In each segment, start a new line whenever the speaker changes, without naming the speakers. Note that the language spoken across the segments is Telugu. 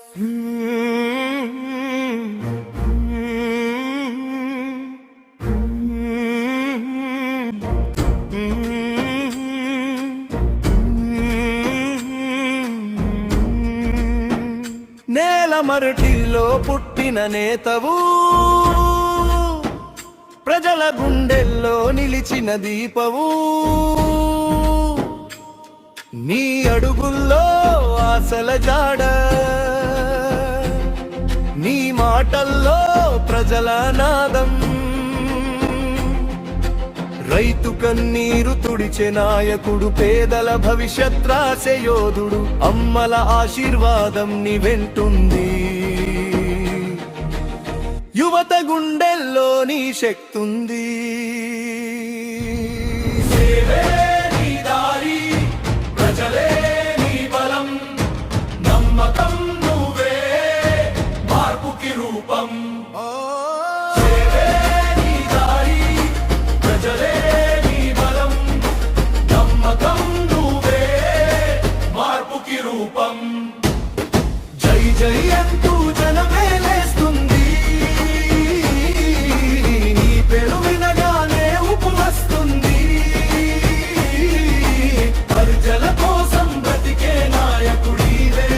నేల మరటిలో పుట్టిన నేతవు, ప్రజల గుండెల్లో నిలిచిన దీపవు. నీ అడుగుల్లో ఆశల జాడ, నీ మాటల్లో ప్రజల నాదం. రైతు కన్నీరు తుడిచే నాయకుడు, పేదల భవిష్యత్రాశ యోధుడు. అమ్మల ఆశీర్వాదం నీ వెంటుంది, యువత గుండెల్లో నీ శక్తుంది. సేవే నీ దారి, ప్రజలే నీ బలం, నమ్మకం నువ్వే మార్పుకి రూపం. సేవే నీ దారి, ప్రజలే నీ బలం, నమ్మకం నువ్వే మార్పుకి రూపం. జై జై అంటూ జనమే లేస్తుంది, నీ పేరు వినగానే ఉప్పు వస్తుంది. ప్రజల కోసం బ్రతికే నాయకుడివే,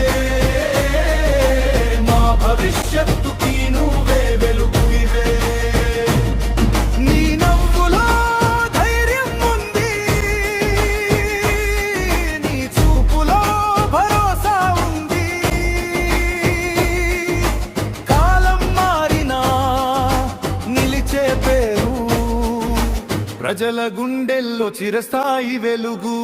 మా భవిష్యత్తుకి నువ్వే వెలుగువివే. నీ నవ్వులో ధైర్యం ఉంది, నీ చూపులో భరోసా ఉంది. కాలం మారినా నిలిచే పేరు, ప్రజల గుండెల్లో చిరస్థాయి వెలుగు.